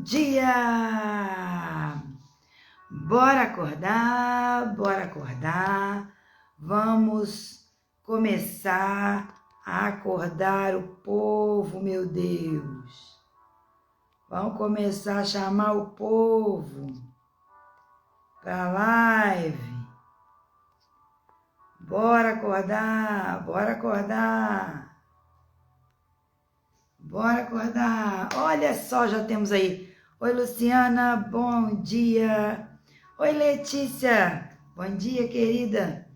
dia! Bora acordar, bora acordar. Vamos começar a acordar o povo, meu Deus. Vamos começar a chamar o povo para a live. Bora acordar, bora acordar. Bora acordar. Olha só, já temos aí. Oi, Luciana, bom dia. Oi, Letícia, bom dia, querida.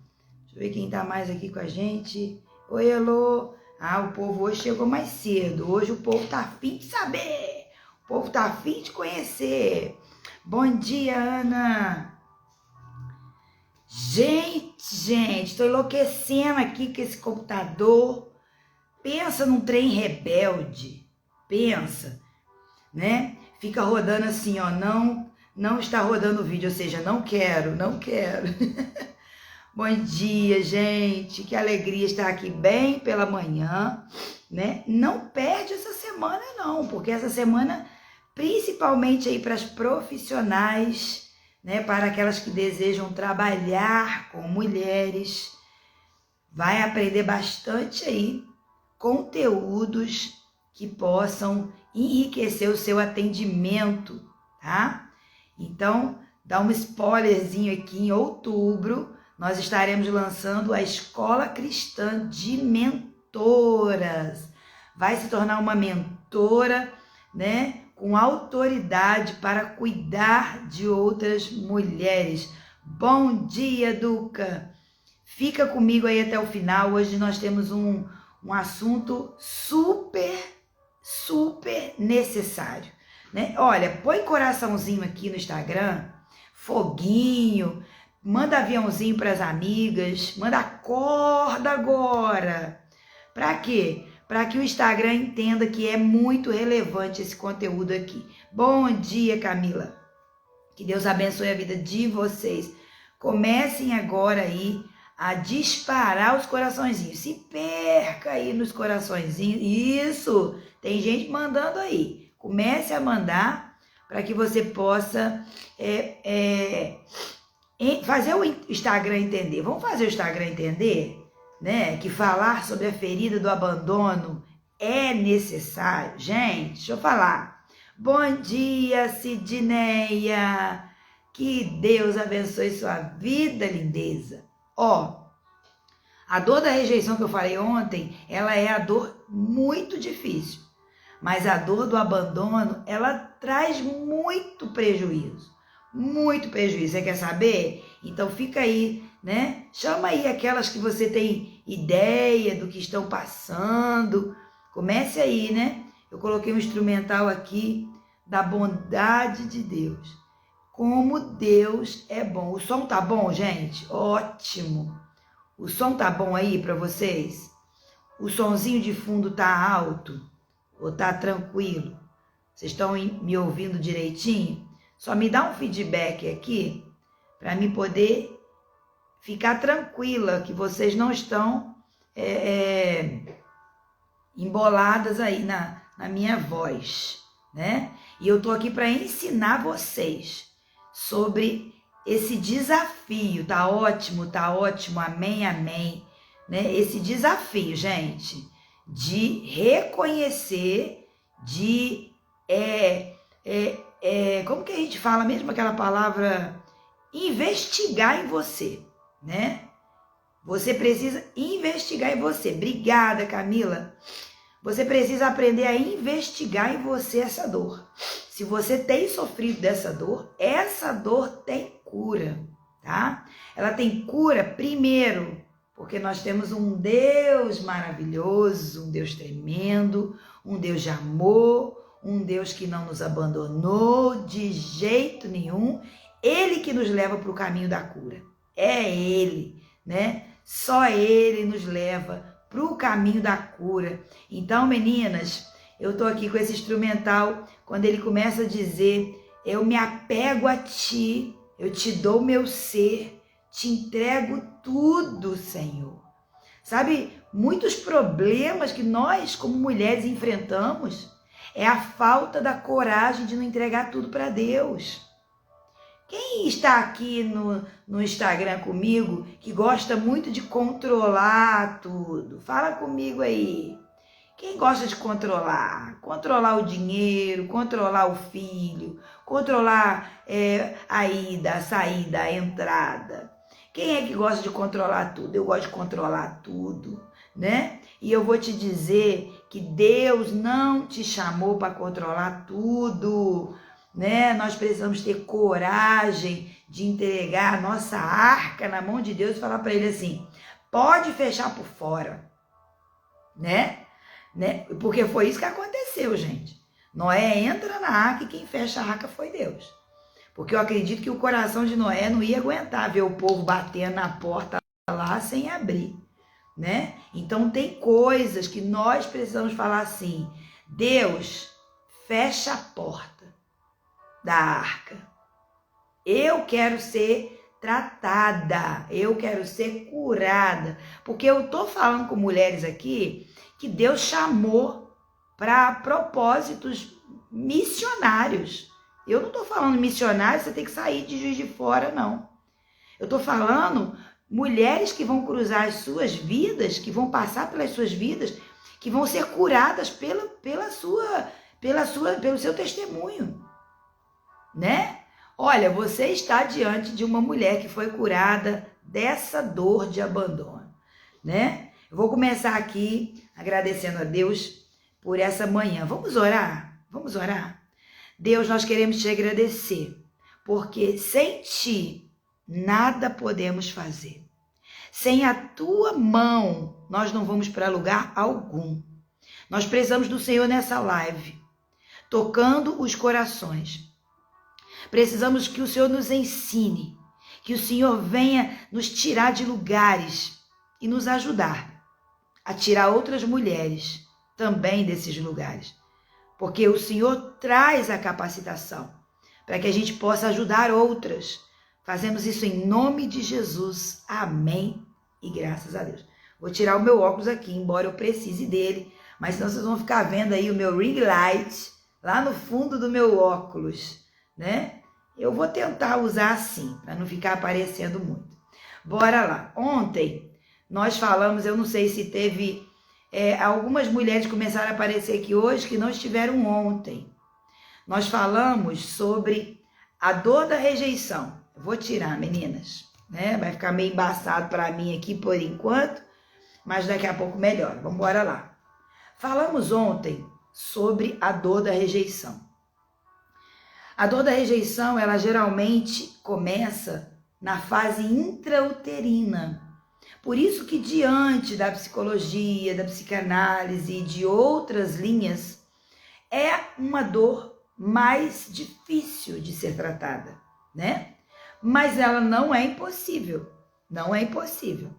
Deixa eu ver quem tá mais aqui com a gente. Oi, Elô. O povo hoje chegou mais cedo. Hoje o povo tá afim de saber. O povo tá afim de conhecer. Bom dia, Ana. Gente, tô enlouquecendo aqui com esse computador. Pensa num trem rebelde. Pensa, né? Fica rodando assim, ó, não está rodando o vídeo, ou seja, não quero. Bom dia, gente, que alegria estar aqui bem pela manhã, né? Não perde essa semana não, porque essa semana, principalmente aí para as profissionais, né, para aquelas que desejam trabalhar com mulheres, vai aprender bastante aí conteúdos que possam enriquecer o seu atendimento, tá? Então, dá um spoilerzinho aqui, em outubro, nós estaremos lançando a Escola Cristã de Mentoras. Vai se tornar uma mentora, né, com autoridade para cuidar de outras mulheres. Bom dia, Duca! Fica comigo aí até o final. Hoje nós temos um assunto super necessário, né? Olha, põe coraçãozinho aqui no Instagram, foguinho, manda aviãozinho para as amigas, manda acorda agora. Para quê? Para que o Instagram entenda que é muito relevante esse conteúdo aqui. Bom dia, Camila. Que Deus abençoe a vida de vocês. Comecem agora aí a disparar os coraçõezinhos. Se perca aí nos coraçõezinhos. Isso! Tem gente mandando aí. Comece a mandar para que você possa fazer o Instagram entender. Vamos fazer o Instagram entender, né? Que falar sobre a ferida do abandono é necessário. Gente, deixa eu falar. Bom dia, Sidneia. Que Deus abençoe sua vida, lindeza. Ó, a dor da rejeição que eu falei ontem, ela é a dor muito difícil. Mas a dor do abandono, ela traz muito prejuízo. Muito prejuízo. Você quer saber? Então fica aí, né? Chama aí aquelas que você tem ideia do que estão passando. Comece aí, né? Eu coloquei um instrumental aqui da bondade de Deus. Como Deus é bom. O som tá bom, gente? Ótimo. O som tá bom aí para vocês? O sonzinho de fundo tá alto? Ou tá tranquilo? Vocês estão me ouvindo direitinho? Só me dá um feedback aqui para me poder ficar tranquila que vocês não estão emboladas aí na minha voz, né? E eu tô aqui para ensinar vocês sobre esse desafio. Tá ótimo, amém, né? Esse desafio, gente, de reconhecer, de como que a gente fala mesmo aquela palavra? Investigar em você, né? Você precisa investigar em você. Obrigada, Camila. Você precisa aprender a investigar em você essa dor. Se você tem sofrido dessa dor, essa dor tem cura, tá? Ela tem cura primeiro, porque nós temos um Deus maravilhoso, um Deus tremendo, um Deus de amor, um Deus que não nos abandonou de jeito nenhum. Ele que nos leva para o caminho da cura. É Ele, né? Só Ele nos leva para o caminho da cura. Então, meninas, eu tô aqui com esse instrumental, quando ele começa a dizer, eu me apego a ti, eu te dou meu ser, te entrego tudo, Senhor. Sabe, muitos problemas que nós, como mulheres, enfrentamos é a falta da coragem de não entregar tudo para Deus. Quem está aqui no Instagram comigo, que gosta muito de controlar tudo? Fala comigo aí. Quem gosta de controlar? Controlar o dinheiro, controlar o filho, controlar a ida, a saída, a entrada. Quem é que gosta de controlar tudo? Eu gosto de controlar tudo, né? E eu vou te dizer que Deus não te chamou para controlar tudo, né? Nós precisamos ter coragem de entregar a nossa arca na mão de Deus e falar para ele assim, pode fechar por fora, né? Porque foi isso que aconteceu, gente. Noé entra na arca e quem fecha a arca foi Deus. Porque eu acredito que o coração de Noé não ia aguentar ver o povo batendo na porta lá sem abrir, né? Então tem coisas que nós precisamos falar assim, Deus, fecha a porta da arca. Eu quero ser tratada, eu quero ser curada, porque eu tô falando com mulheres aqui que Deus chamou para propósitos missionários. Eu não tô falando missionário, você tem que sair de Juiz de Fora, não. Eu tô falando mulheres que vão cruzar as suas vidas, que vão passar pelas suas vidas, que vão ser curadas pelo seu testemunho, né? Olha, você está diante de uma mulher que foi curada dessa dor de abandono, né? Eu vou começar aqui agradecendo a Deus por essa manhã. Vamos orar? Vamos orar? Deus, nós queremos te agradecer, porque sem ti nada podemos fazer. Sem a tua mão, nós não vamos para lugar algum. Nós precisamos do Senhor nessa live, tocando os corações. Precisamos que o Senhor nos ensine, que o Senhor venha nos tirar de lugares e nos ajudar a tirar outras mulheres também desses lugares. Porque o Senhor traz a capacitação para que a gente possa ajudar outras. Fazemos isso em nome de Jesus. Amém e graças a Deus. Vou tirar o meu óculos aqui, embora eu precise dele, mas senão vocês vão ficar vendo aí o meu ring light lá no fundo do meu óculos, né? Eu vou tentar usar assim, para não ficar aparecendo muito. Bora lá. Ontem nós falamos, eu não sei se teve... algumas mulheres começaram a aparecer aqui hoje que não estiveram ontem. Nós falamos sobre a dor da rejeição. Eu vou tirar, meninas, né? Vai ficar meio embaçado para mim aqui por enquanto, mas daqui a pouco melhora. Vamos embora lá. Falamos ontem sobre a dor da rejeição. A dor da rejeição, ela geralmente começa na fase intrauterina. Por isso que diante da psicologia, da psicanálise e de outras linhas, é uma dor mais difícil de ser tratada, né? Mas ela não é impossível, não é impossível.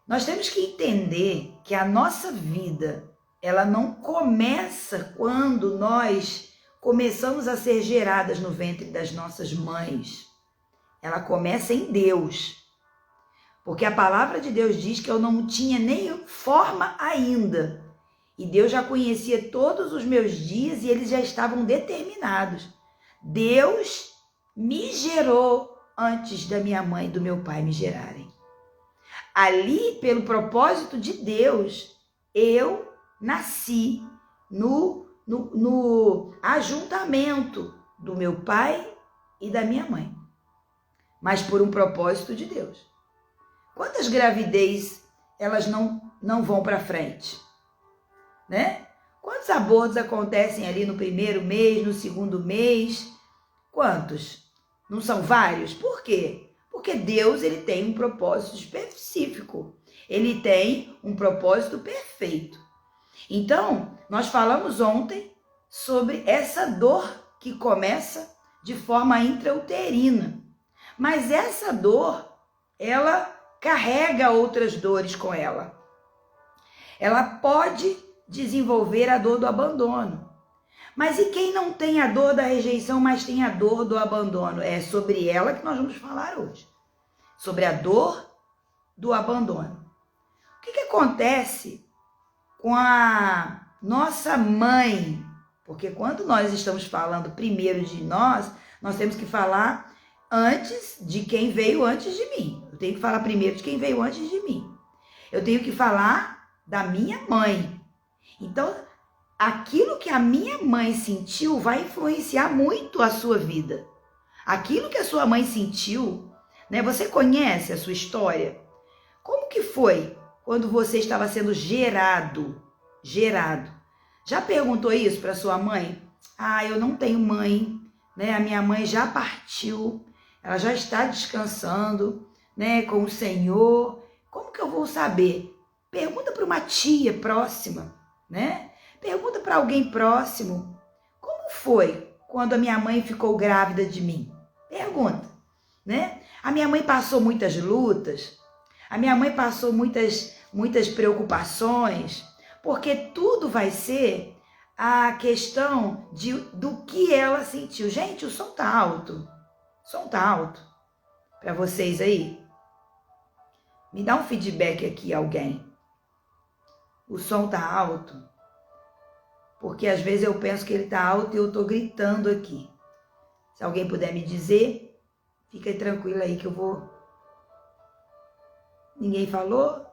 Nós temos que entender que a nossa vida, ela não começa quando nós começamos a ser geradas no ventre das nossas mães. Ela começa em Deus. Porque a palavra de Deus diz que eu não tinha nem forma ainda. E Deus já conhecia todos os meus dias e eles já estavam determinados. Deus me gerou antes da minha mãe e do meu pai me gerarem. Ali, pelo propósito de Deus, eu nasci no ajuntamento do meu pai e da minha mãe. Mas por um propósito de Deus. Quantas gravidez elas não vão para frente, né? Quantos abortos acontecem ali no primeiro mês, no segundo mês? Quantos? Não são vários? Por quê? Porque Deus, ele tem um propósito específico. Ele tem um propósito perfeito. Então, nós falamos ontem sobre essa dor que começa de forma intrauterina. Mas essa dor, ela carrega outras dores com ela. Ela pode desenvolver a dor do abandono. Mas e quem não tem a dor da rejeição, mas tem a dor do abandono? É sobre ela que nós vamos falar hoje. Sobre a dor do abandono. O que acontece com a nossa mãe? Porque quando nós estamos falando primeiro de nós temos que falar antes de quem veio antes de mim. Eu tenho que falar primeiro de quem veio antes de mim. Eu tenho que falar da minha mãe. Então, aquilo que a minha mãe sentiu vai influenciar muito a sua vida. Aquilo que a sua mãe sentiu, né? Você conhece a sua história? Como que foi quando você estava sendo gerado? Já perguntou isso para sua mãe? Ah, eu não tenho mãe, né? A minha mãe já partiu, ela já está descansando, né, com o Senhor. Como que eu vou saber? Pergunta para uma tia próxima, né? Pergunta para alguém próximo. Como foi quando a minha mãe ficou grávida de mim? Pergunta, né? A minha mãe passou muitas lutas, a minha mãe passou muitas preocupações, porque tudo vai ser a questão do que ela sentiu. Gente, o som tá alto. O som tá alto para vocês aí? Me dá um feedback aqui, alguém. O som tá alto? Porque às vezes eu penso que ele tá alto e eu tô gritando aqui. Se alguém puder me dizer, fica tranquila aí que eu vou... Ninguém falou,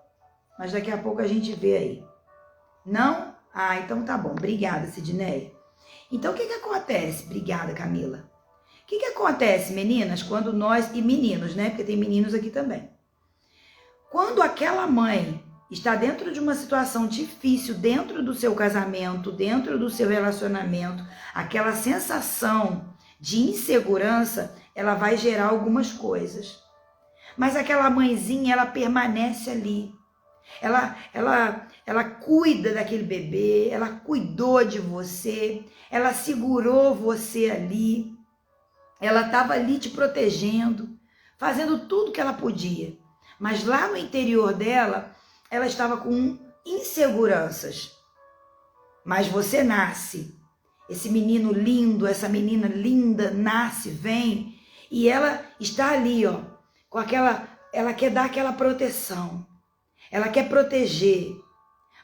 mas daqui a pouco a gente vê aí. Não? Ah, então tá bom. Obrigada, Sidneia. Então, o que acontece? Obrigada, Camila. O que acontece, meninas, quando nós... E meninos, né? Porque tem meninos aqui também. Quando aquela mãe está dentro de uma situação difícil, dentro do seu casamento, dentro do seu relacionamento, aquela sensação de insegurança, ela vai gerar algumas coisas. Mas aquela mãezinha, ela permanece ali. Ela cuida daquele bebê, ela cuidou de você, ela segurou você ali, ela estava ali te protegendo, fazendo tudo que ela podia. Mas lá no interior dela, ela estava com inseguranças. Mas você nasce, esse menino lindo, essa menina linda nasce, vem, e ela está ali, ó, com aquela, ela quer dar aquela proteção. Ela quer proteger,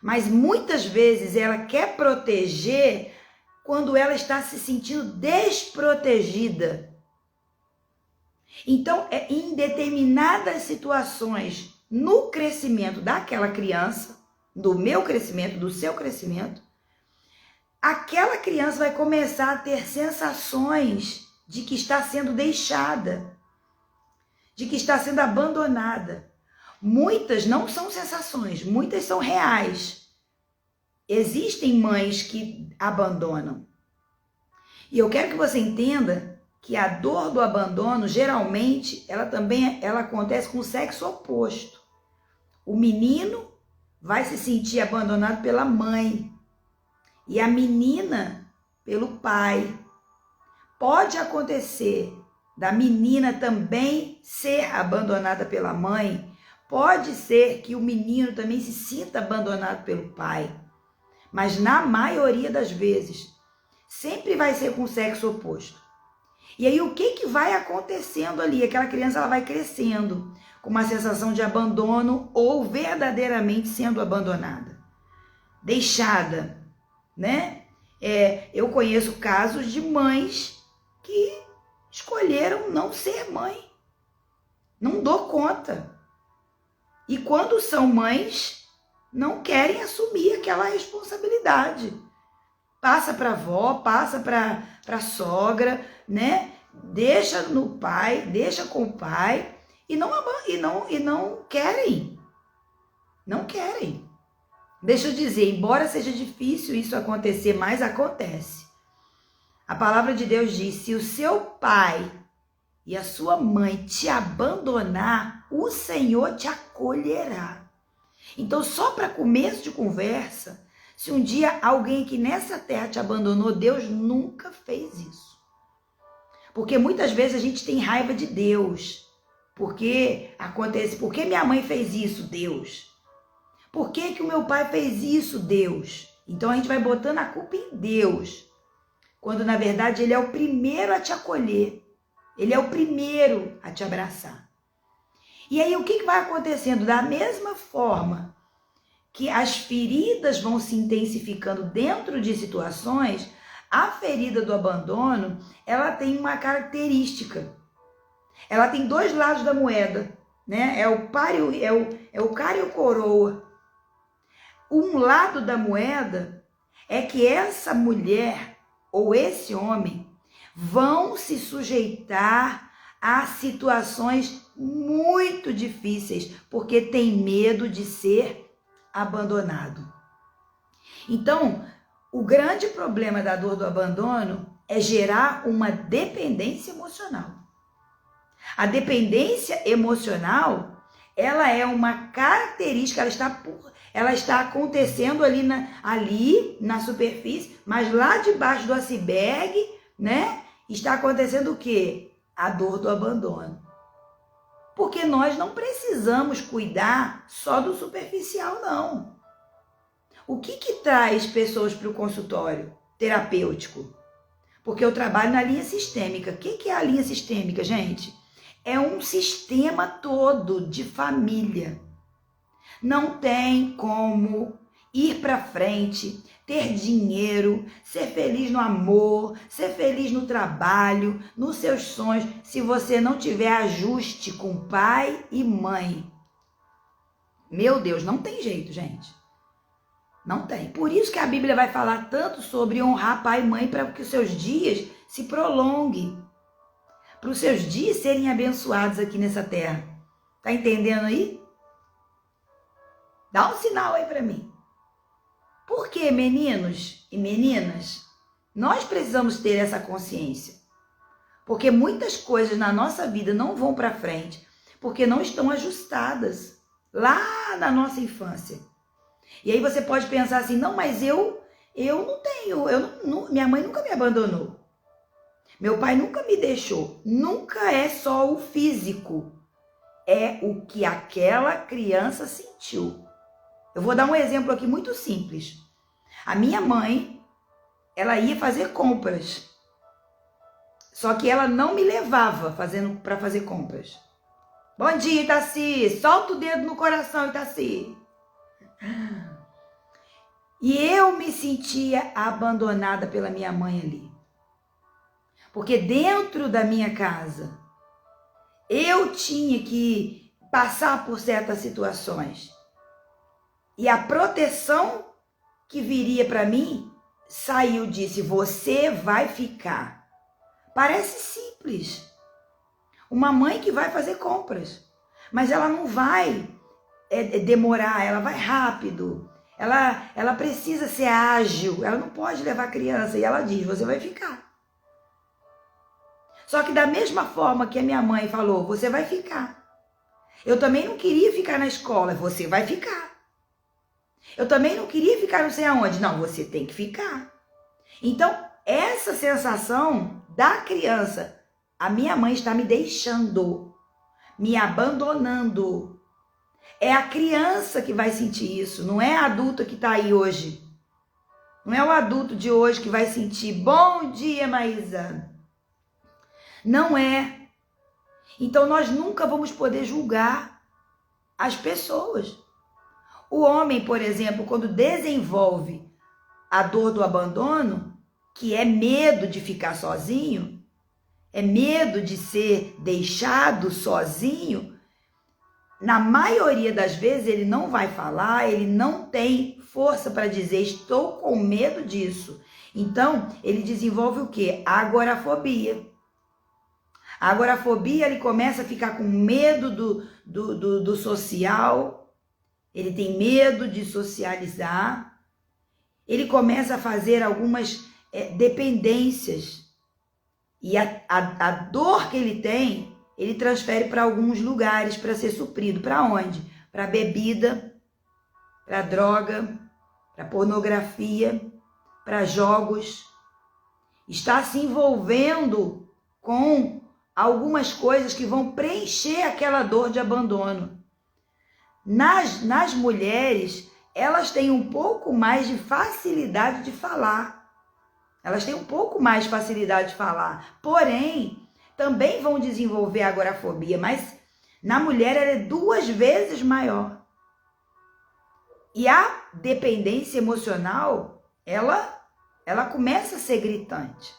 mas muitas vezes ela quer proteger quando ela está se sentindo desprotegida. Então, em determinadas situações, no crescimento daquela criança, do meu crescimento, do seu crescimento, aquela criança vai começar a ter sensações de que está sendo deixada, de que está sendo abandonada. Muitas não são sensações, muitas são reais. Existem mães que abandonam. E eu quero que você entenda que a dor do abandono, geralmente, ela acontece com o sexo oposto. O menino vai se sentir abandonado pela mãe e a menina pelo pai. Pode acontecer da menina também ser abandonada pela mãe. Pode ser que o menino também se sinta abandonado pelo pai, mas na maioria das vezes, sempre vai ser com o sexo oposto. E aí o que vai acontecendo ali? Aquela criança ela vai crescendo com uma sensação de abandono ou verdadeiramente sendo abandonada, deixada, né? Eu conheço casos de mães que escolheram não ser mãe. Não dou conta. E quando são mães, não querem assumir aquela responsabilidade. Passa para a avó, passa para a sogra, né? Deixa no pai, deixa com o pai e não querem. Não querem. Deixa eu dizer, embora seja difícil isso acontecer, mas acontece. A palavra de Deus diz, se o seu pai e a sua mãe te abandonar, o Senhor te acolherá. Então, só para começo de conversa, se um dia alguém aqui nessa terra te abandonou, Deus nunca fez isso. Porque muitas vezes a gente tem raiva de Deus. Porque minha mãe fez isso, Deus? Por que o meu pai fez isso, Deus? Então a gente vai botando a culpa em Deus. Quando na verdade Ele é o primeiro a te acolher. Ele é o primeiro a te abraçar. E aí o que vai acontecendo? Da mesma forma que as feridas vão se intensificando dentro de situações, A ferida do abandono, ela tem uma característica. Ela tem dois lados da moeda, né? É o cara e o coroa. Um lado da moeda é que essa mulher ou esse homem vão se sujeitar a situações muito difíceis, porque tem medo de ser abandonado. Então, o grande problema da dor do abandono é gerar uma dependência emocional. A dependência emocional, ela é uma característica, ela está acontecendo ali na superfície, mas lá debaixo do iceberg, né, está acontecendo o quê? A dor do abandono. Porque nós não precisamos cuidar só do superficial, não. O que traz pessoas para o consultório terapêutico? Porque eu trabalho na linha sistêmica. O que é a linha sistêmica, gente? É um sistema todo de família. Não tem como ir para frente, ter dinheiro, ser feliz no amor, ser feliz no trabalho, nos seus sonhos, se você não tiver ajuste com pai e mãe. Meu Deus, não tem jeito, gente. Não tem. Por isso que a Bíblia vai falar tanto sobre honrar pai e mãe, para que os seus dias se prolonguem. Para os seus dias serem abençoados aqui nessa terra. Tá entendendo aí? Dá um sinal aí para mim. Por que, meninos e meninas, nós precisamos ter essa consciência? Porque muitas coisas na nossa vida não vão para frente, porque não estão ajustadas lá na nossa infância. E aí você pode pensar assim, não, mas eu não tenho, minha mãe nunca me abandonou. Meu pai nunca me deixou. Nunca é só o físico, é o que aquela criança sentiu. Eu vou dar um exemplo aqui muito simples. A minha mãe, ela ia fazer compras. Só que ela não me levava para fazer compras. Bom dia, Itaci. Solta o dedo no coração, Itaci. E eu me sentia abandonada pela minha mãe ali. Porque dentro da minha casa, eu tinha que passar por certas situações. E a proteção que viria para mim saiu, disse, você vai ficar. Parece simples. Uma mãe que vai fazer compras, mas ela não vai demorar, ela vai rápido. Ela precisa ser ágil, ela não pode levar a criança. E ela diz, você vai ficar. Só que da mesma forma que a minha mãe falou, você vai ficar. Eu também não queria ficar na escola, você vai ficar. Eu também não queria ficar não sei aonde. Não, você tem que ficar. Então, essa sensação da criança, a minha mãe está me deixando, me abandonando. É a criança que vai sentir isso, não é a adulta que está aí hoje. Não é o adulto de hoje que vai sentir, bom dia, Maísa. Não é. Então, nós nunca vamos poder julgar as pessoas. O homem, por exemplo, quando desenvolve a dor do abandono, que é medo de ficar sozinho, é medo de ser deixado sozinho, na maioria das vezes ele não vai falar, ele não tem força para dizer, estou com medo disso. Então, ele desenvolve o quê? A agorafobia. A agorafobia, ele começa a ficar com medo do social. Ele tem medo de socializar, ele começa a fazer algumas dependências. E a dor que ele tem, ele transfere para alguns lugares para ser suprido. Para onde? Para bebida, para droga, para pornografia, para jogos. Está se envolvendo com algumas coisas que vão preencher aquela dor de abandono. Nas mulheres, elas têm um pouco mais de facilidade de falar. Elas têm um pouco mais de facilidade de falar. Porém, também vão desenvolver a agorafobia, mas na mulher ela é 2 vezes maior. E a dependência emocional, ela ela começa a ser gritante.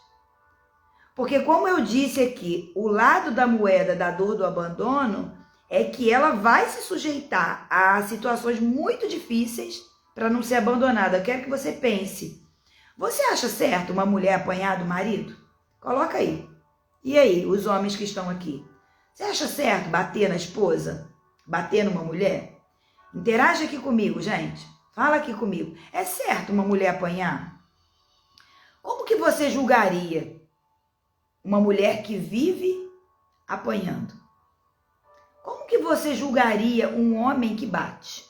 Porque, como eu disse aqui, o lado da moeda da dor do abandono é que ela vai se sujeitar a situações muito difíceis para não ser abandonada. Eu quero que você pense. Você acha certo uma mulher apanhar do marido? Coloca aí. E aí, os homens que estão aqui? Você acha certo bater na esposa? Bater numa mulher? Interage aqui comigo, gente. Fala aqui comigo. É certo uma mulher apanhar? Como que você julgaria uma mulher que vive apanhando? Como que você julgaria um homem que bate?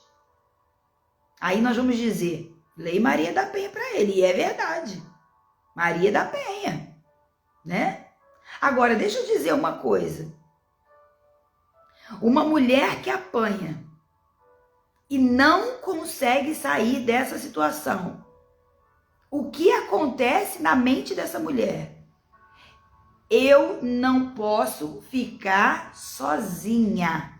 Aí nós vamos dizer, Lei Maria da Penha para ele. E é verdade. Maria da Penha, né? Agora, deixa eu dizer uma coisa. Uma mulher que apanha e não consegue sair dessa situação, o que acontece na mente dessa mulher? Eu não posso ficar sozinha.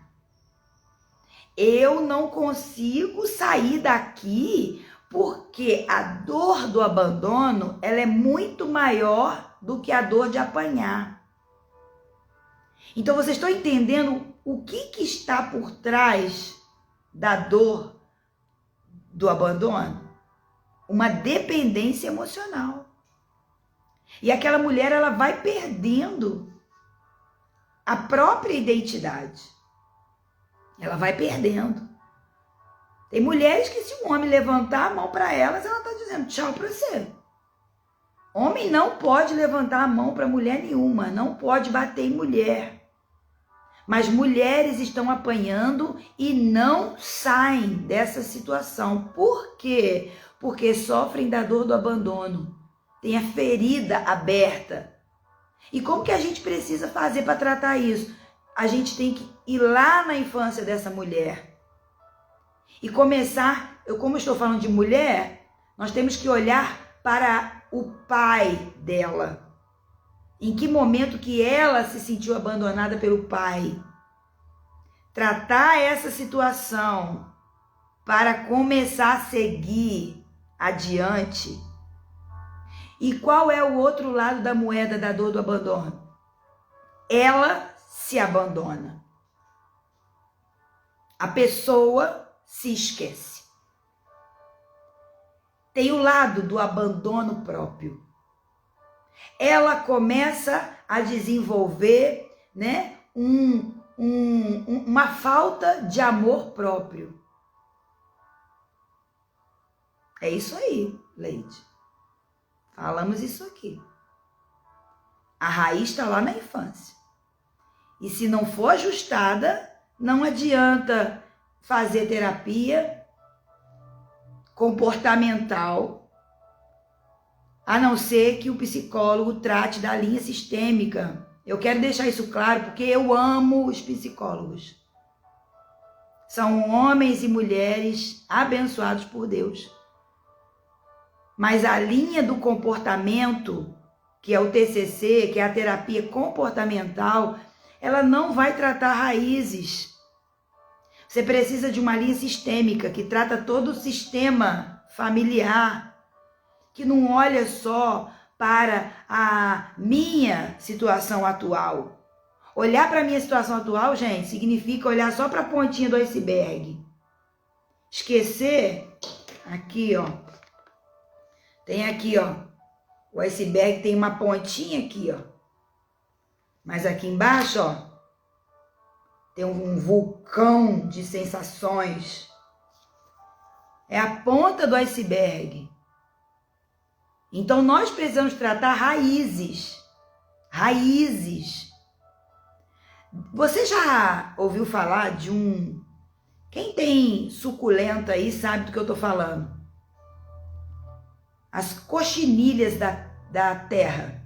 Eu não consigo sair daqui porque a dor do abandono, ela é muito maior do que a dor de apanhar. Então, vocês estão entendendo o que está por trás da dor do abandono? Uma dependência emocional. E aquela mulher, ela vai perdendo a própria identidade. Ela vai perdendo. Tem mulheres que, se um homem levantar a mão para elas, ela está dizendo tchau para você. Homem não pode levantar a mão para mulher nenhuma, não pode bater em mulher. Mas mulheres estão apanhando e não saem dessa situação. Por quê? Porque sofrem da dor do abandono. Tem a ferida aberta. E como que a gente precisa fazer para tratar isso? A gente tem que ir lá na infância dessa mulher. E começar, como eu estou falando de mulher, nós temos que olhar para o pai dela. Em que momento que ela se sentiu abandonada pelo pai? Tratar essa situação para começar a seguir adiante. E qual é o outro lado da moeda da dor do abandono? Ela se abandona. A pessoa se esquece. Tem o lado do abandono próprio. Ela começa a desenvolver, né, uma falta de amor próprio. É isso aí, Leide. Falamos isso aqui. A raiz está lá na infância. E se não for ajustada, não adianta fazer terapia comportamental, a não ser que o psicólogo trate da linha sistêmica. Eu quero deixar isso claro porque eu amo os psicólogos. São homens e mulheres abençoados por Deus. Mas a linha do comportamento, que é o TCC, que é a terapia comportamental, ela não vai tratar raízes. Você precisa de uma linha sistêmica que trata todo o sistema familiar, que não olha só para a minha situação atual. Olhar para a minha situação atual, gente, significa olhar só para a pontinha do iceberg. Esquecer, aqui, ó. Tem aqui, ó. O iceberg tem uma pontinha aqui, ó. Mas aqui embaixo, ó, tem um vulcão de sensações. É a ponta do iceberg. Então, nós precisamos tratar raízes. Raízes. Você já ouviu falar de um... Quem tem suculenta aí sabe do que eu estou falando. As cochinilhas da terra,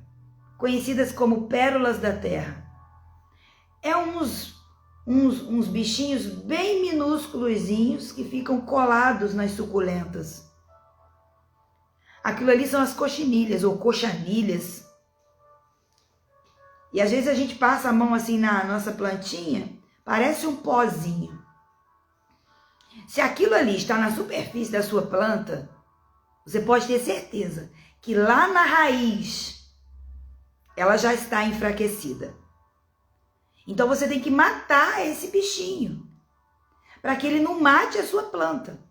conhecidas como pérolas da terra. É uns bichinhos bem minúsculozinhos que ficam colados nas suculentas. Aquilo ali são as cochinilhas ou coxanilhas. E às vezes a gente passa a mão assim na nossa plantinha, parece um pozinho. Se aquilo ali está na superfície da sua planta, você pode ter certeza que lá na raiz ela já está enfraquecida. Então você tem que matar esse bichinho, para que ele não mate a sua planta.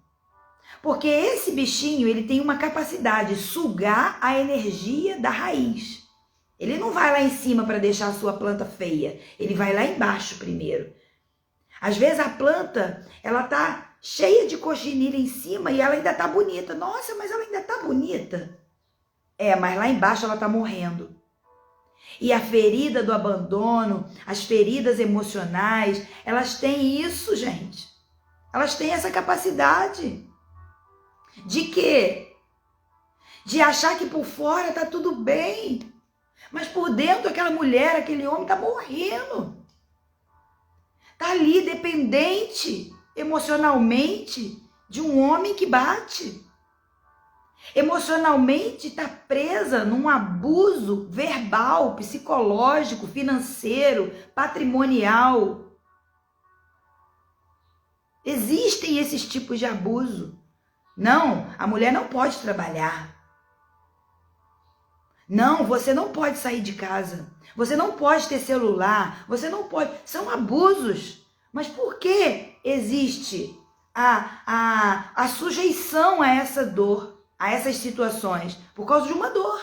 Porque esse bichinho, ele tem uma capacidade de sugar a energia da raiz. Ele não vai lá em cima para deixar a sua planta feia, ele vai lá embaixo primeiro. Às vezes a planta, ela tá cheia de cochinilha em cima e ela ainda tá bonita. Nossa, mas ela ainda tá bonita. Mas lá embaixo ela tá morrendo. E a ferida do abandono, as feridas emocionais, elas têm isso, gente. Elas têm essa capacidade. De quê? De achar que por fora tá tudo bem. Mas por dentro aquela mulher, aquele homem tá morrendo. Tá ali dependente emocionalmente de um homem que bate. Emocionalmente está presa num abuso verbal, psicológico, financeiro, patrimonial. Existem esses tipos de abuso. Não, a mulher não pode trabalhar. Não, você não pode sair de casa. Você não pode ter celular. Você não pode. São abusos. Mas por que existe a sujeição a essa dor? A essas situações, por causa de uma dor.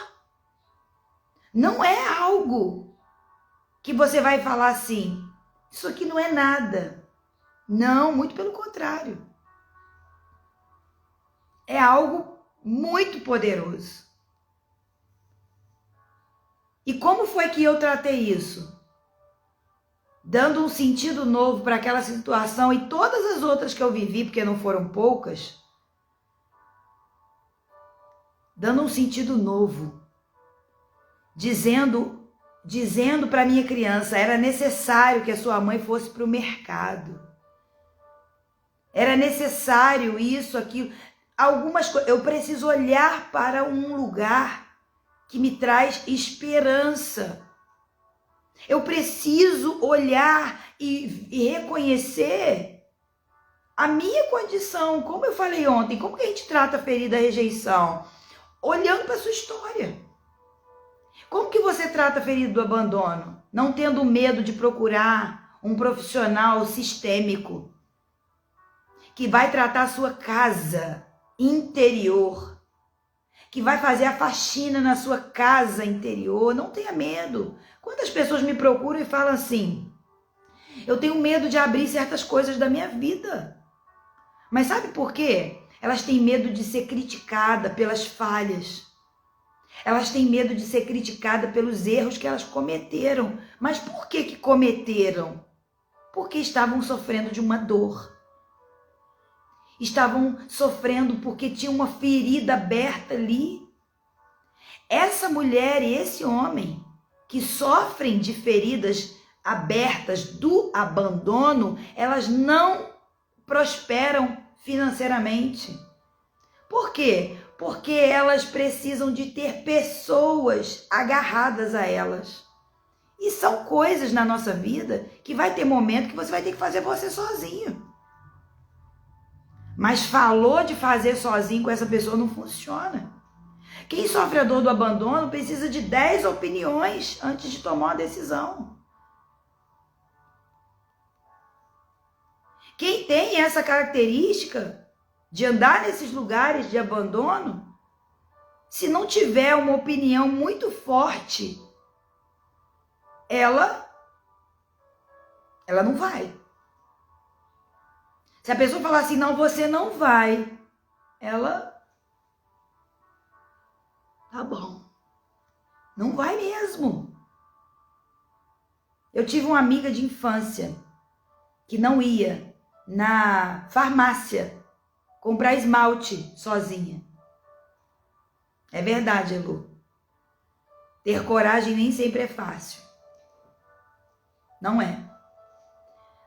Não é algo que você vai falar assim, isso aqui não é nada. Não, muito pelo contrário. É algo muito poderoso. E como foi que eu tratei isso? Dando um sentido novo para aquela situação e todas as outras que eu vivi, porque não foram poucas, dando um sentido novo, dizendo para minha criança, era necessário que a sua mãe fosse para o mercado. Era necessário isso, aquilo, algumas coisas. Eu preciso olhar para um lugar que me traz esperança. Eu preciso olhar e reconhecer a minha condição. Como eu falei ontem, como que a gente trata a ferida, a rejeição? Olhando para a sua história. Como que você trata a ferida do abandono? Não tendo medo de procurar um profissional sistêmico que vai tratar a sua casa interior, que vai fazer a faxina na sua casa interior. Não tenha medo. Quantas pessoas me procuram e falam assim, eu tenho medo de abrir certas coisas da minha vida. Mas sabe por quê? Elas têm medo de ser criticada pelas falhas. Elas têm medo de ser criticada pelos erros que elas cometeram. Mas por que cometeram? Porque estavam sofrendo de uma dor. Estavam sofrendo porque tinha uma ferida aberta ali. Essa mulher e esse homem que sofrem de feridas abertas do abandono, elas não prosperam financeiramente. Por quê? Porque elas precisam de ter pessoas agarradas a elas. E são coisas na nossa vida que vai ter momento que você vai ter que fazer você sozinho. Mas falou de fazer sozinho com essa pessoa, não funciona. Quem sofre a dor do abandono precisa de 10 opiniões antes de tomar uma decisão. Quem tem essa característica de andar nesses lugares de abandono, se não tiver uma opinião muito forte, ela não vai. Se a pessoa falar assim, não, você não vai, ela, tá bom, não vai mesmo. Eu tive uma amiga de infância que não ia na farmácia comprar esmalte sozinha. É verdade, Elu. Ter coragem nem sempre é fácil. Não é.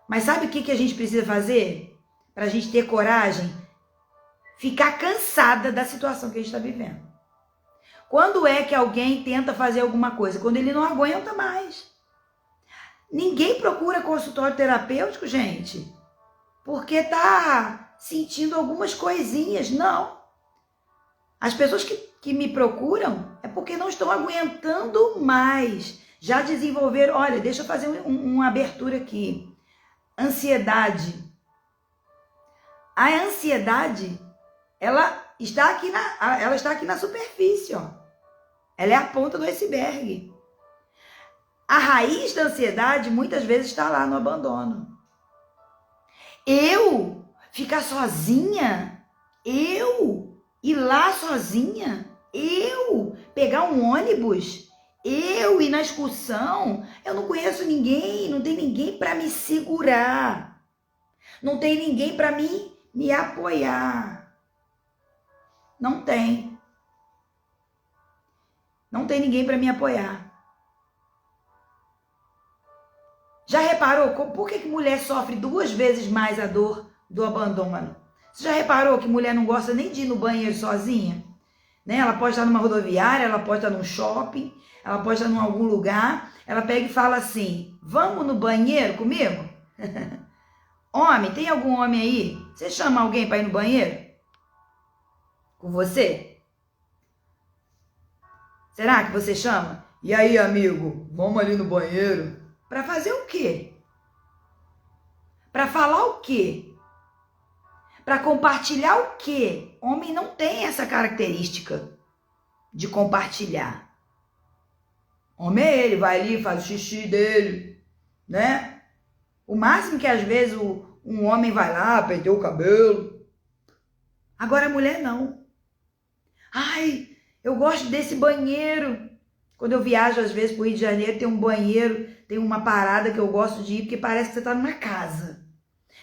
Mas sabe o que a gente precisa fazer para a gente ter coragem? Ficar cansada da situação que a gente está vivendo. Quando é que alguém tenta fazer alguma coisa? Quando ele não aguenta mais. Ninguém procura consultório terapêutico, gente, porque tá sentindo algumas coisinhas. Não. As pessoas que que me procuram é porque não estão aguentando mais. Já desenvolveram, olha, deixa eu fazer uma abertura aqui. Ansiedade. A ansiedade, ela está aqui na superfície, ó. Ela é a ponta do iceberg. A raiz da ansiedade muitas vezes está lá no abandono. Eu ficar sozinha, eu ir lá sozinha, eu pegar um ônibus, eu ir na excursão, eu não conheço ninguém, não tem ninguém para me segurar, não tem ninguém para me apoiar. Não tem. Não tem ninguém para me apoiar. Já reparou por que mulher sofre 2 vezes mais a dor do abandono? Você já reparou que mulher não gosta nem de ir no banheiro sozinha? Né? Ela pode estar numa rodoviária, ela pode estar num shopping, ela pode estar em algum lugar, ela pega e fala assim, vamos no banheiro comigo? Homem, tem algum homem aí? Você chama alguém para ir no banheiro? Com você? Será que você chama? E aí, amigo, vamos ali no banheiro? Para fazer o quê? Para falar o quê? Para compartilhar o quê? Homem não tem essa característica de compartilhar. Homem é ele, vai ali, faz o xixi dele, né? O máximo que às vezes um homem vai lá, penteou o cabelo. Agora a mulher não. Ai, eu gosto desse banheiro. Quando eu viajo às vezes para o Rio de Janeiro, tem um banheiro, tem uma parada que eu gosto de ir, porque parece que você está numa casa.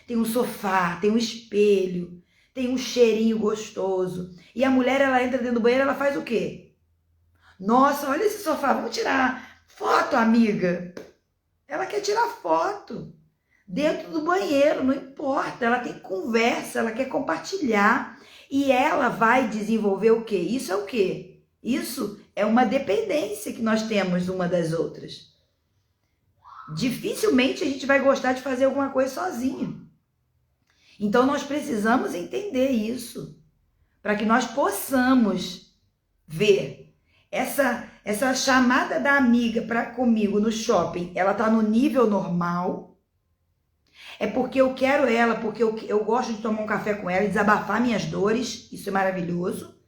Tem um sofá, tem um espelho, tem um cheirinho gostoso. E a mulher, ela entra dentro do banheiro, ela faz o quê? Nossa, olha esse sofá, vamos tirar foto, amiga. Ela quer tirar foto dentro do banheiro, não importa. Ela tem conversa, ela quer compartilhar. E ela vai desenvolver o quê? Isso é o quê? Isso é uma dependência que nós temos uma das outras. Dificilmente a gente vai gostar de fazer alguma coisa sozinho. Então nós precisamos entender isso, para que nós possamos ver essa chamada da amiga para comigo no shopping, ela está no nível normal, é porque eu quero ela, porque eu gosto de tomar um café com ela e desabafar minhas dores, isso é maravilhoso,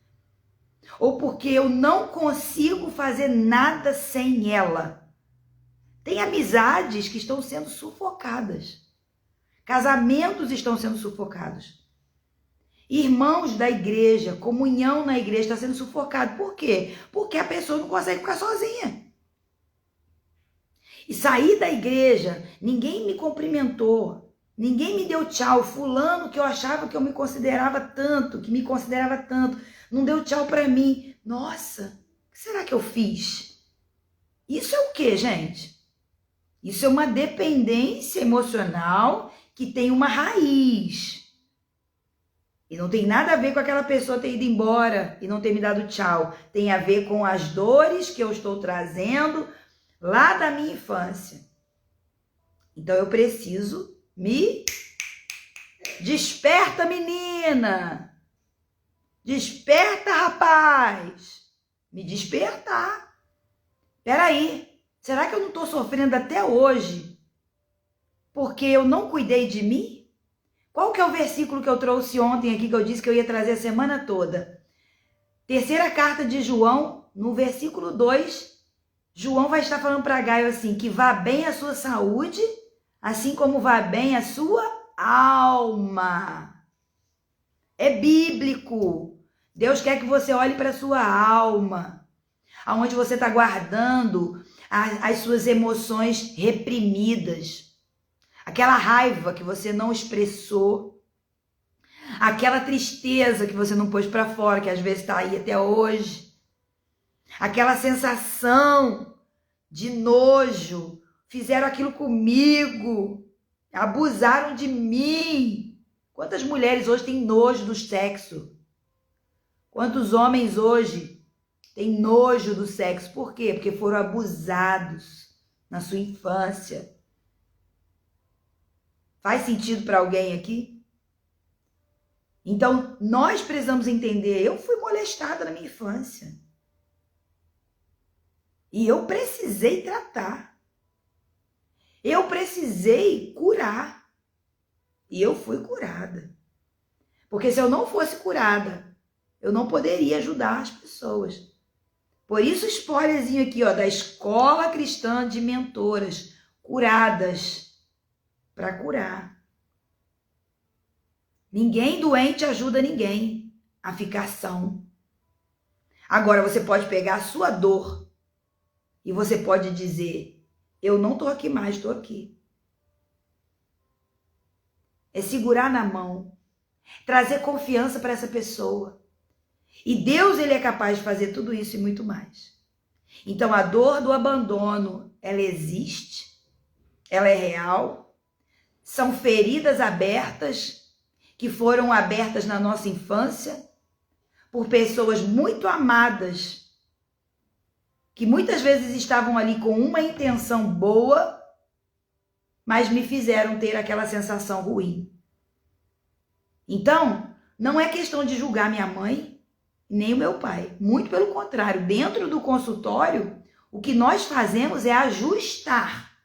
ou porque eu não consigo fazer nada sem ela. Tem amizades que estão sendo sufocadas. Casamentos estão sendo sufocados. Irmãos da igreja, comunhão na igreja está sendo sufocado. Por quê? Porque a pessoa não consegue ficar sozinha. E sair da igreja, ninguém me cumprimentou, ninguém me deu tchau. Fulano que eu achava que eu me considerava tanto, não deu tchau para mim. Nossa, o que será que eu fiz? Isso é o quê, gente? Isso é uma dependência emocional que tem uma raiz. E não tem nada a ver com aquela pessoa ter ido embora e não ter me dado tchau. Tem a ver com as dores que eu estou trazendo lá da minha infância. Então eu preciso me... Desperta, menina! Desperta, rapaz! Me despertar. Peraí, será que eu não estou sofrendo até hoje porque eu não cuidei de mim? Qual que é o versículo que eu trouxe ontem aqui, que eu disse que eu ia trazer a semana toda? Terceira carta de João, no versículo 2, João vai estar falando para Gaio assim, que vá bem a sua saúde, assim como vá bem a sua alma. É bíblico. Deus quer que você olhe para a sua alma, aonde você está guardando as suas emoções reprimidas. Aquela raiva que você não expressou, aquela tristeza que você não pôs para fora, que às vezes está aí até hoje, aquela sensação de nojo, fizeram aquilo comigo, abusaram de mim. Quantas mulheres hoje têm nojo do sexo? Quantos homens hoje têm nojo do sexo? Por quê? Porque foram abusados na sua infância. Faz sentido para alguém aqui? Então, nós precisamos entender, eu fui molestada na minha infância. E eu precisei tratar. Eu precisei curar. E eu fui curada. Porque se eu não fosse curada, eu não poderia ajudar as pessoas. Por isso o spoilerzinho aqui, ó, da Escola Cristã de Mentoras, curadas, para curar. Ninguém doente ajuda ninguém a ficar são. Agora você pode pegar a sua dor e você pode dizer, eu não estou aqui mais, estou aqui. É segurar na mão, trazer confiança para essa pessoa. E Deus, ele é capaz de fazer tudo isso e muito mais. Então a dor do abandono, ela existe, ela é real, são feridas abertas, que foram abertas na nossa infância, por pessoas muito amadas, que muitas vezes estavam ali com uma intenção boa, mas me fizeram ter aquela sensação ruim. Então, não é questão de julgar minha mãe, nem o meu pai. Muito pelo contrário, dentro do consultório, o que nós fazemos é ajustar.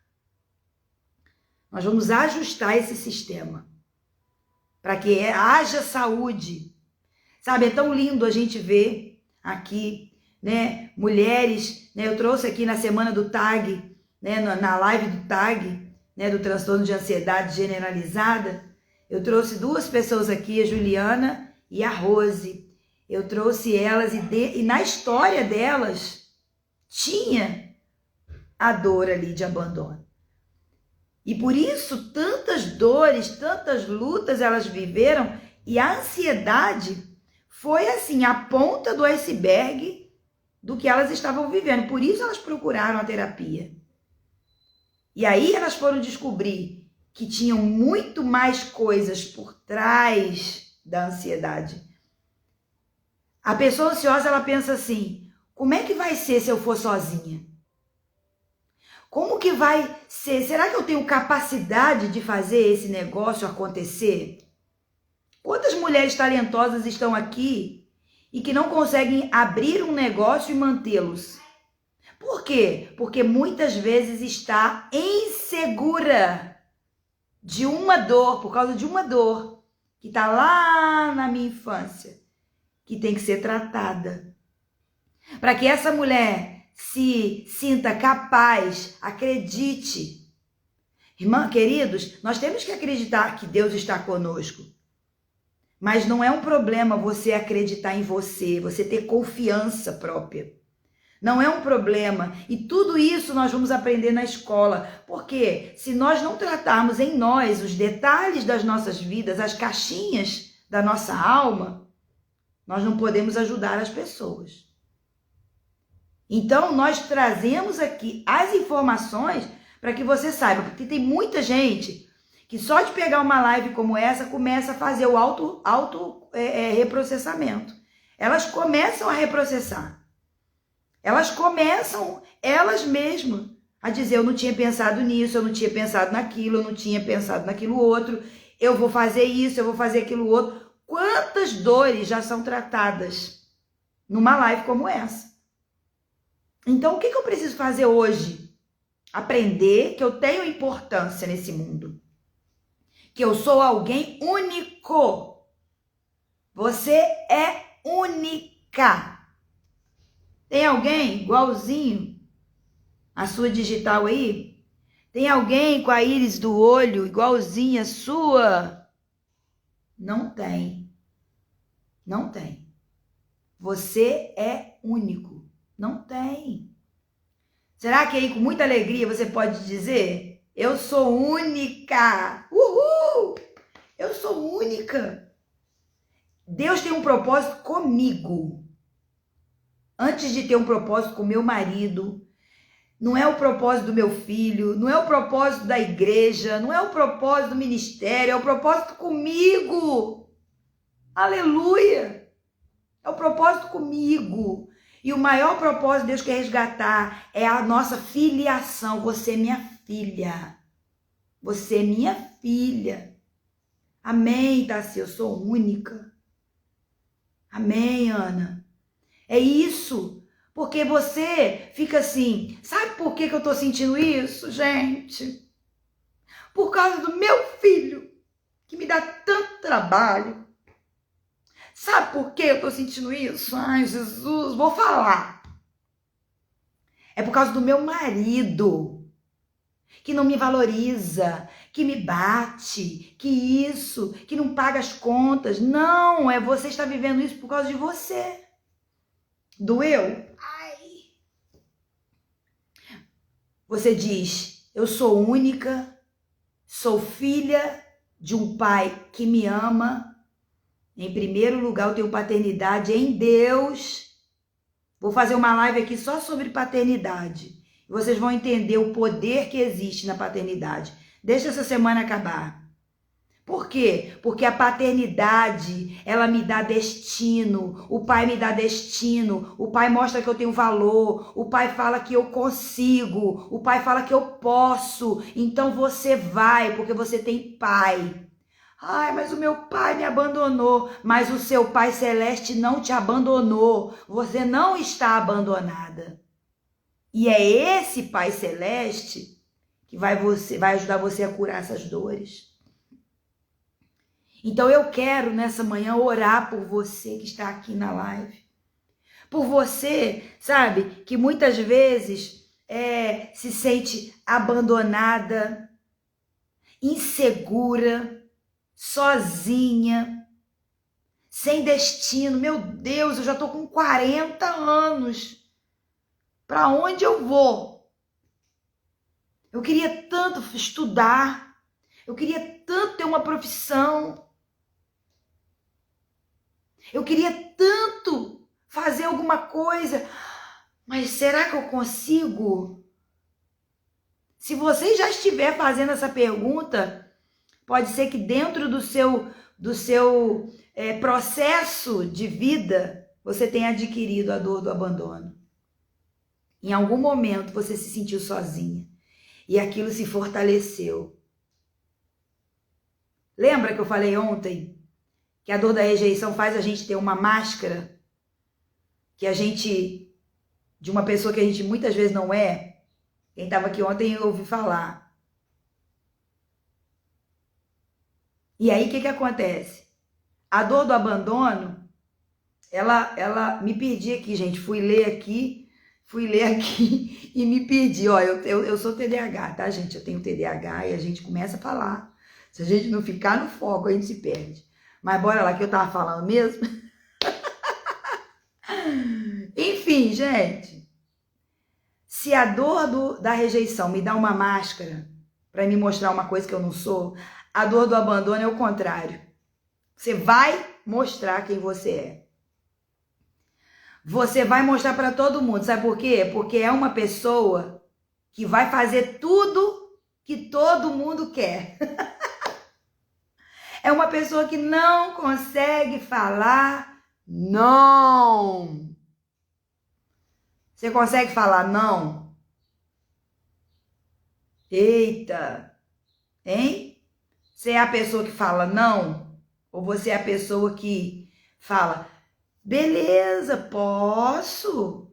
Nós vamos ajustar esse sistema, para que haja saúde. Sabe, é tão lindo a gente ver aqui, né, mulheres, né, eu trouxe aqui na semana do TAG, né, na live do TAG, né, do transtorno de ansiedade generalizada, eu trouxe duas pessoas aqui, a Juliana e a Rose. Eu trouxe elas e na história delas tinha a dor ali de abandono. E por isso tantas dores, tantas lutas elas viveram, e a ansiedade foi assim, a ponta do iceberg do que elas estavam vivendo. Por isso elas procuraram a terapia. E aí elas foram descobrir que tinham muito mais coisas por trás da ansiedade. A pessoa ansiosa, ela pensa assim, como é que vai ser se eu for sozinha? Como que vai ser? Será que eu tenho capacidade de fazer esse negócio acontecer? Quantas mulheres talentosas estão aqui e que não conseguem abrir um negócio e mantê-los? Por quê? Porque muitas vezes está insegura de uma dor, por causa de uma dor que está lá na minha infância, que tem que ser tratada. Para que essa mulher se sinta capaz, acredite. Irmã, queridos, nós temos que acreditar que Deus está conosco. Mas não é um problema você acreditar em você, você ter confiança própria. Não é um problema. E tudo isso nós vamos aprender na escola. Porque se nós não tratarmos em nós os detalhes das nossas vidas, as caixinhas da nossa alma, nós não podemos ajudar as pessoas. Então, nós trazemos aqui as informações para que você saiba. Porque tem muita gente que só de pegar uma live como essa, começa a fazer o reprocessamento. Elas começam a reprocessar. Elas começam, elas mesmas, a dizer, eu não tinha pensado nisso, eu não tinha pensado naquilo, eu não tinha pensado naquilo outro, eu vou fazer isso, eu vou fazer aquilo outro. Quantas dores já são tratadas numa live como essa? Então, o que eu preciso fazer hoje? Aprender que eu tenho importância nesse mundo. Que eu sou alguém único. Você é única. Tem alguém igualzinho a sua digital aí? Tem alguém com a íris do olho igualzinha a sua? Não tem. Não tem. Você é único. Não tem. Será que aí com muita alegria você pode dizer, eu sou única? Uhul! Eu sou única. Deus tem um propósito comigo. Antes de ter um propósito com meu marido, não é o propósito do meu filho, não é o propósito da igreja, não é o propósito do ministério, é o propósito comigo. Aleluia! É o propósito comigo. E o maior propósito que Deus quer resgatar é a nossa filiação. Você é minha filha. Você é minha filha. Amém, Tassi, eu sou única. Amém, Ana. É isso. Porque você fica assim, sabe por que eu tô sentindo isso, gente? Por causa do meu filho, que me dá tanto trabalho. Sabe por que eu tô sentindo isso? Ai, Jesus, vou falar. É por causa do meu marido, que não me valoriza, que me bate, que não paga as contas. Não, você está vivendo isso por causa de você. Doeu? Ai. Você diz, eu sou única, sou filha de um pai que me ama. Em primeiro lugar, eu tenho paternidade em Deus. Vou fazer uma live aqui só sobre paternidade. Vocês vão entender o poder que existe na paternidade. Deixa essa semana acabar. Por quê? Porque a paternidade, ela me dá destino. O pai me dá destino. O pai mostra que eu tenho valor. O pai fala que eu consigo. O pai fala que eu posso. Então você vai, porque você tem pai. Ai, mas o meu pai me abandonou. Mas o seu pai celeste não te abandonou. Você não está abandonada. E é esse pai celeste que vai ajudar você a curar essas dores. Então eu quero nessa manhã orar por você que está aqui na live. Por você, sabe, que muitas vezes se sente abandonada, insegura, sozinha, sem destino. Meu Deus, eu já tô com 40 anos. Para onde eu vou? Eu queria tanto estudar. Eu queria tanto ter uma profissão. Eu queria tanto fazer alguma coisa. Mas será que eu consigo? Se você já estiver fazendo essa pergunta, pode ser que dentro do seu processo de vida, você tenha adquirido a dor do abandono. Em algum momento você se sentiu sozinha e aquilo se fortaleceu. Lembra que eu falei ontem que a dor da rejeição faz a gente ter uma máscara de uma pessoa que a gente muitas vezes não é? Quem estava aqui ontem eu ouvi falar. E aí o que acontece? A dor do abandono, ela me perdi aqui, gente. Fui ler aqui e me perdi. Ó, eu sou TDAH, tá, gente? Eu tenho TDAH e a gente começa a falar. Se a gente não ficar no foco, a gente se perde. Mas bora lá, que eu tava falando mesmo. Enfim, gente. Se a dor da rejeição me dá uma máscara para me mostrar uma coisa que eu não sou, a dor do abandono é o contrário. Você vai mostrar quem você é. Você vai mostrar para todo mundo. Sabe por quê? Porque é uma pessoa que vai fazer tudo que todo mundo quer. É uma pessoa que não consegue falar não. Você consegue falar não? Eita! Hein? Você é a pessoa que fala não? Ou você é a pessoa que fala, beleza, posso?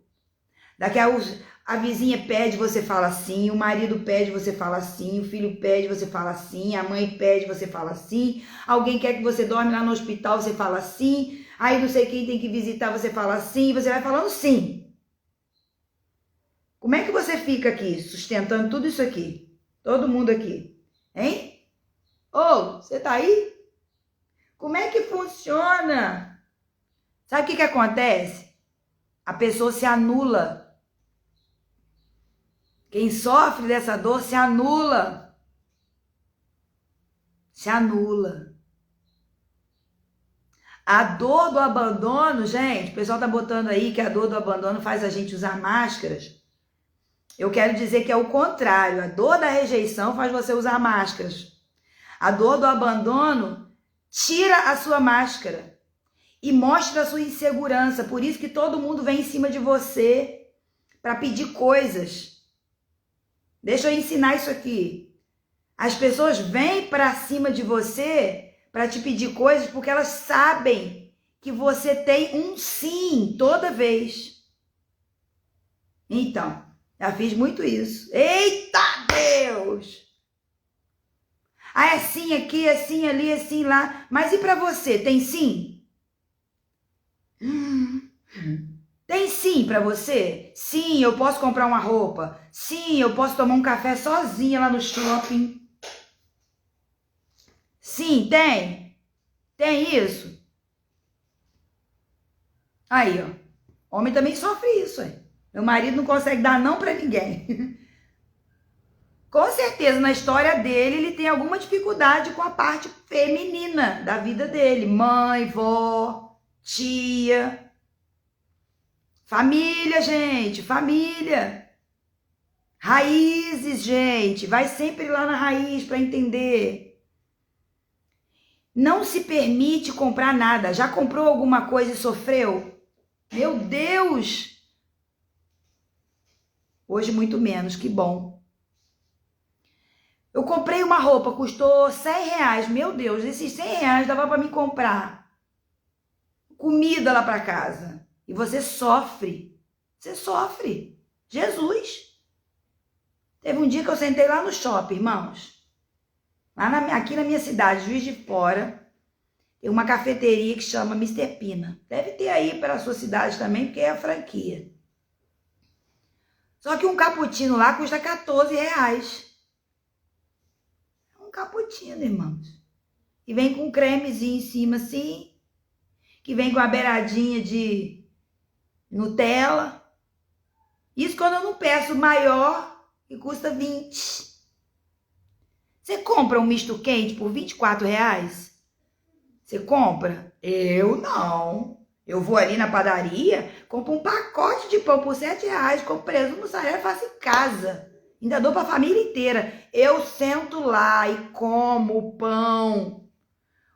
Daqui a vizinha pede, você fala sim, o marido pede, você fala sim, o filho pede, você fala sim, a mãe pede, você fala sim, alguém quer que você dorme lá no hospital, você fala sim, aí não sei quem tem que visitar, você fala sim, você vai falando sim. Como é que você fica aqui, sustentando tudo isso aqui? Todo mundo aqui, hein? Ô, você tá aí? Como é que funciona? Sabe o que acontece? A pessoa se anula. Quem sofre dessa dor se anula. Se anula. A dor do abandono, gente, o pessoal tá botando aí que a dor do abandono faz a gente usar máscaras. Eu quero dizer que é o contrário. A dor da rejeição faz você usar máscaras. A dor do abandono tira a sua máscara e mostra a sua insegurança. Por isso que todo mundo vem em cima de você para pedir coisas. Deixa eu ensinar isso aqui. As pessoas vêm para cima de você para te pedir coisas porque elas sabem que você tem um sim toda vez. Então, já fiz muito isso. Eita Deus! Ah, é sim aqui, é sim ali, é sim lá. Mas e para você, tem sim? Tem sim para você? Sim, eu posso comprar uma roupa. Sim, eu posso tomar um café sozinha lá no shopping. Sim, tem. Tem isso. Aí, ó. Homem também sofre isso, aí. Meu marido não consegue dar não para ninguém. Com certeza, na história dele, ele tem alguma dificuldade com a parte feminina da vida dele. Mãe, vó, tia. Família, gente, família. Raízes, gente. Vai sempre lá na raiz para entender. Não se permite comprar nada. Já comprou alguma coisa e sofreu? Meu Deus! Hoje muito menos, que bom. Eu comprei uma roupa, custou R$100. Meu Deus, esses R$100 dava para me comprar comida lá para casa. E você sofre. Você sofre. Jesus. Teve um dia que eu sentei lá no shopping, irmãos. Aqui na minha cidade, Juiz de Fora, tem uma cafeteria que chama Mr. Pina. Deve ter aí para a sua cidade também, porque é a franquia. Só que um cappuccino lá custa R$14. Um cappuccino, irmãos. E vem com um cremezinho em cima assim, que vem com a beiradinha de Nutella. Isso quando eu não peço maior, que custa 20. Você compra um misto quente por R$24? Você compra? Eu não. Eu vou ali na padaria, compro um pacote de pão por R$7, compro presunto, mussarela e faço em casa. Ainda dou para a família inteira. Eu sento lá e como o pão.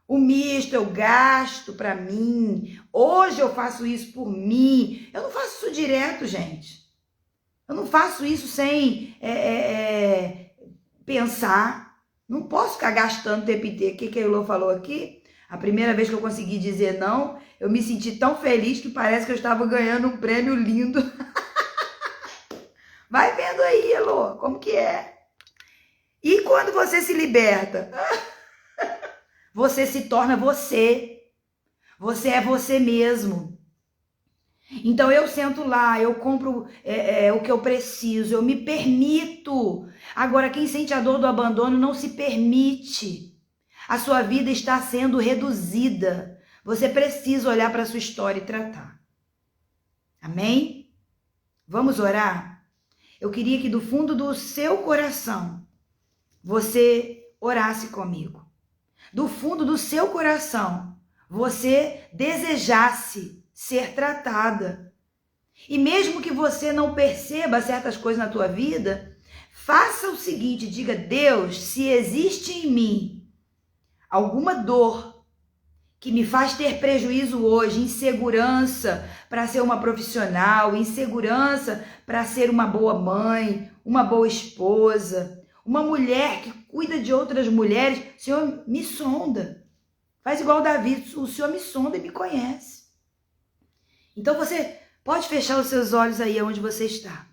O misto eu gasto para mim. Hoje eu faço isso por mim. Eu não faço isso direto, gente. Eu não faço isso sem pensar. Não posso ficar gastando o tempo inteiro. O que a Elô falou aqui? A primeira vez que eu consegui dizer não, eu me senti tão feliz que parece que eu estava ganhando um prêmio lindo. Vai vendo aí, Elô, como que é. E quando você se liberta? Você se torna você. Você é você mesmo. Então eu sento lá, eu compro o que eu preciso, eu me permito. Agora, quem sente a dor do abandono não se permite. A sua vida está sendo reduzida. Você precisa olhar para a sua história e tratar. Amém? Vamos orar? Eu queria que do fundo do seu coração você orasse comigo. Do fundo do seu coração você desejasse ser tratada. E mesmo que você não perceba certas coisas na tua vida, faça o seguinte, diga: Deus, se existe em mim alguma dor que me faz ter prejuízo hoje, insegurança para ser uma profissional, insegurança para ser uma boa mãe, uma boa esposa, uma mulher que cuida de outras mulheres, Senhor, me sonda. Faz igual Davi, o Senhor me sonda e me conhece. Então você pode fechar os seus olhos aí onde você está.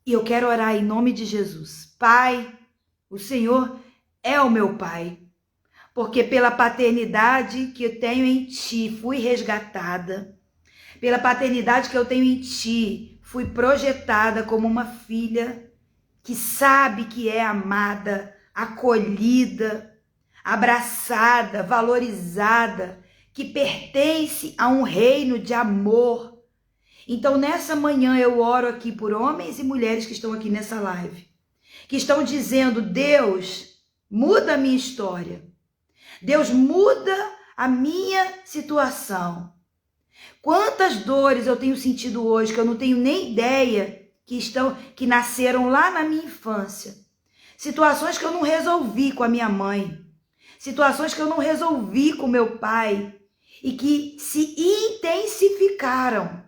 E eu quero orar em nome de Jesus. Pai, o Senhor é o meu Pai, porque pela paternidade que eu tenho em Ti, fui resgatada. Pela paternidade que eu tenho em Ti, fui projetada como uma filha que sabe que é amada, acolhida, abraçada, valorizada, que pertence a um reino de amor. Então, nessa manhã, eu oro aqui por homens e mulheres que estão aqui nessa live, que estão dizendo: Deus, muda a minha história. Deus, muda a minha situação. Quantas dores eu tenho sentido hoje que eu não tenho nem ideia que nasceram lá na minha infância. Situações que eu não resolvi com a minha mãe. Situações que eu não resolvi com meu pai e que se intensificaram,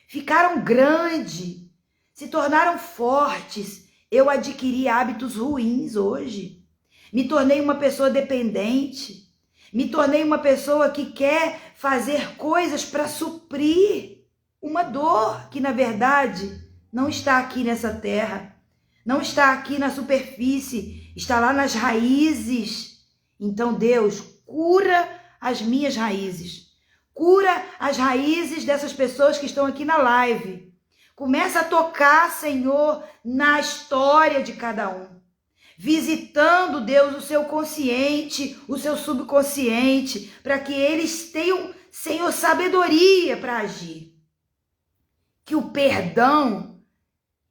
ficaram grandes, se tornaram fortes. Eu adquiri hábitos ruins hoje. Me tornei uma pessoa dependente. Me tornei uma pessoa que quer fazer coisas para suprir uma dor que, na verdade, não está aqui nessa terra. Não está aqui na superfície. Está lá nas raízes. Então, Deus, cura as minhas raízes. Cura as raízes dessas pessoas que estão aqui na live. Começa a tocar, Senhor, na história de cada um. Visitando, Deus, o seu consciente, o seu subconsciente, para que eles tenham, Senhor, sabedoria para agir. Que o perdão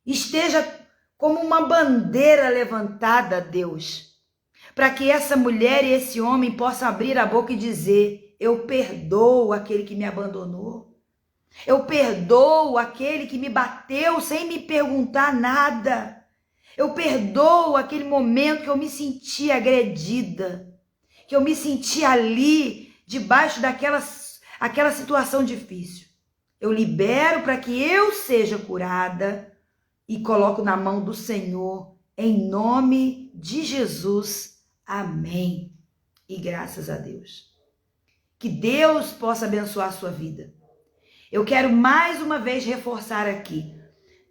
esteja como uma bandeira levantada, Deus, para que essa mulher e esse homem possam abrir a boca e dizer: eu perdoo aquele que me abandonou. Eu perdoo aquele que me bateu sem me perguntar nada. Eu perdoo aquele momento que eu me senti agredida, que eu me senti ali, debaixo aquela situação difícil. Eu libero para que eu seja curada e coloco na mão do Senhor, em nome de Jesus. Amém. E graças a Deus. Que Deus possa abençoar a sua vida. Eu quero mais uma vez reforçar aqui.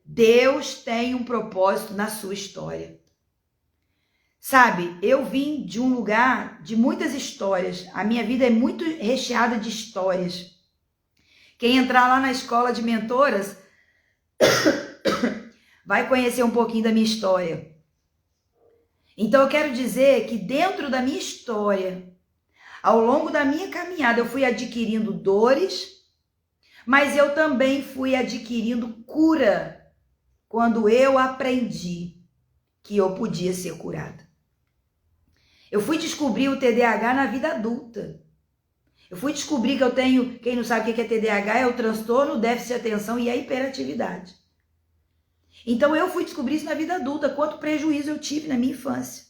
Deus tem um propósito na sua história. Sabe, eu vim de um lugar de muitas histórias. A minha vida é muito recheada de histórias. Quem entrar lá na escola de mentoras vai conhecer um pouquinho da minha história. Então eu quero dizer que dentro da minha história, ao longo da minha caminhada, eu fui adquirindo dores, mas eu também fui adquirindo cura quando eu aprendi que eu podia ser curada. Eu fui descobrir o TDAH na vida adulta. Eu fui descobrir que eu tenho, quem não sabe o que é TDAH, é o transtorno, déficit de atenção e a hiperatividade. Então eu fui descobrir isso na vida adulta, quanto prejuízo eu tive na minha infância.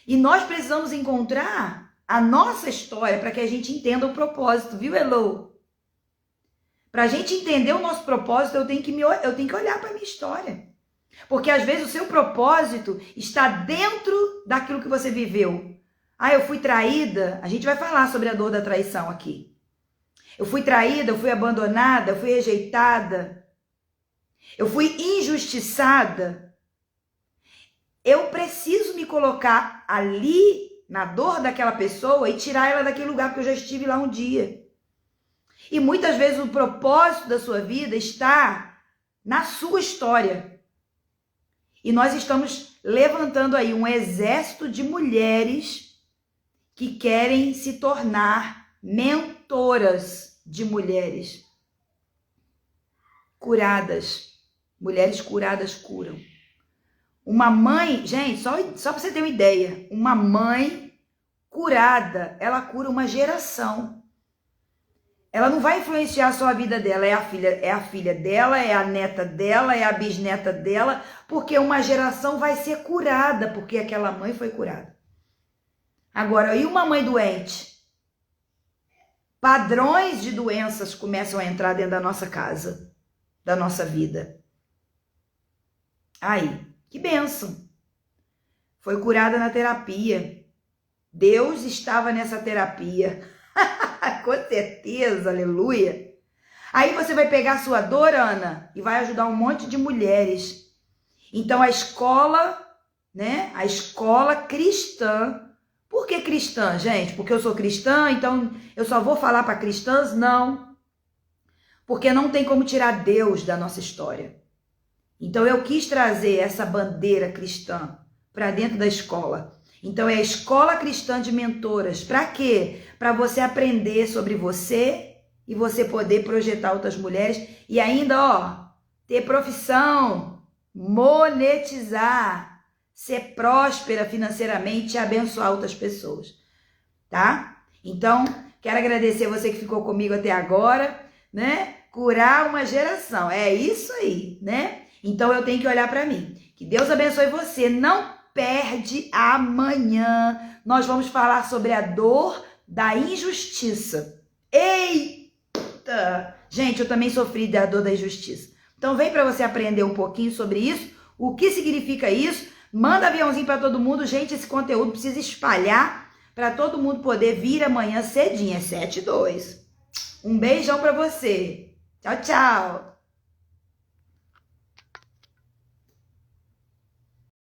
E nós precisamos encontrar a nossa história para que a gente entenda o propósito, viu, Elo? Para a gente entender o nosso propósito, eu tenho que olhar para a minha história. Porque às vezes o seu propósito está dentro daquilo que você viveu. Ah, eu fui traída. A gente vai falar sobre a dor da traição aqui. Eu fui traída, eu fui abandonada, eu fui rejeitada. Eu fui injustiçada. Eu preciso me colocar ali, na dor daquela pessoa, e tirar ela daquele lugar, porque eu já estive lá um dia. E muitas vezes o propósito da sua vida está na sua história. E nós estamos levantando aí um exército de mulheres que querem se tornar mentoras de mulheres curadas. Mulheres curadas curam. Uma mãe, gente, só para você ter uma ideia, uma mãe curada, ela cura uma geração. Ela não vai influenciar só a vida dela, é a filha dela, é a neta dela, é a bisneta dela, porque uma geração vai ser curada, porque aquela mãe foi curada. Agora, e uma mãe doente? Padrões de doenças começam a entrar dentro da nossa casa, da nossa vida. Aí, que bênção! Foi curada na terapia. Deus estava nessa terapia. Com certeza, aleluia. Aí você vai pegar a sua dor, Ana, e vai ajudar um monte de mulheres. Então a escola, né? A escola cristã. Por que cristã, gente? Porque eu sou cristã, então eu só vou falar para cristãs? Não. Porque não tem como tirar Deus da nossa história. Então eu quis trazer essa bandeira cristã para dentro da escola. Então é a escola cristã de mentoras. Para quê? Para você aprender sobre você e você poder projetar outras mulheres e ainda, ter profissão, monetizar, ser próspera financeiramente e abençoar outras pessoas, tá? Então, quero agradecer você que ficou comigo até agora, né? Curar uma geração, é isso aí, né? Então eu tenho que olhar para mim. Que Deus abençoe você, não perde amanhã. Nós vamos falar sobre a dor da injustiça. Eita! Gente, eu também sofri da dor da injustiça. Então vem para você aprender um pouquinho sobre isso, o que significa isso, Manda aviãozinho para todo mundo. Gente, esse conteúdo precisa espalhar para todo mundo poder vir amanhã cedinho. É 7h02. Um beijão para você. Tchau, tchau.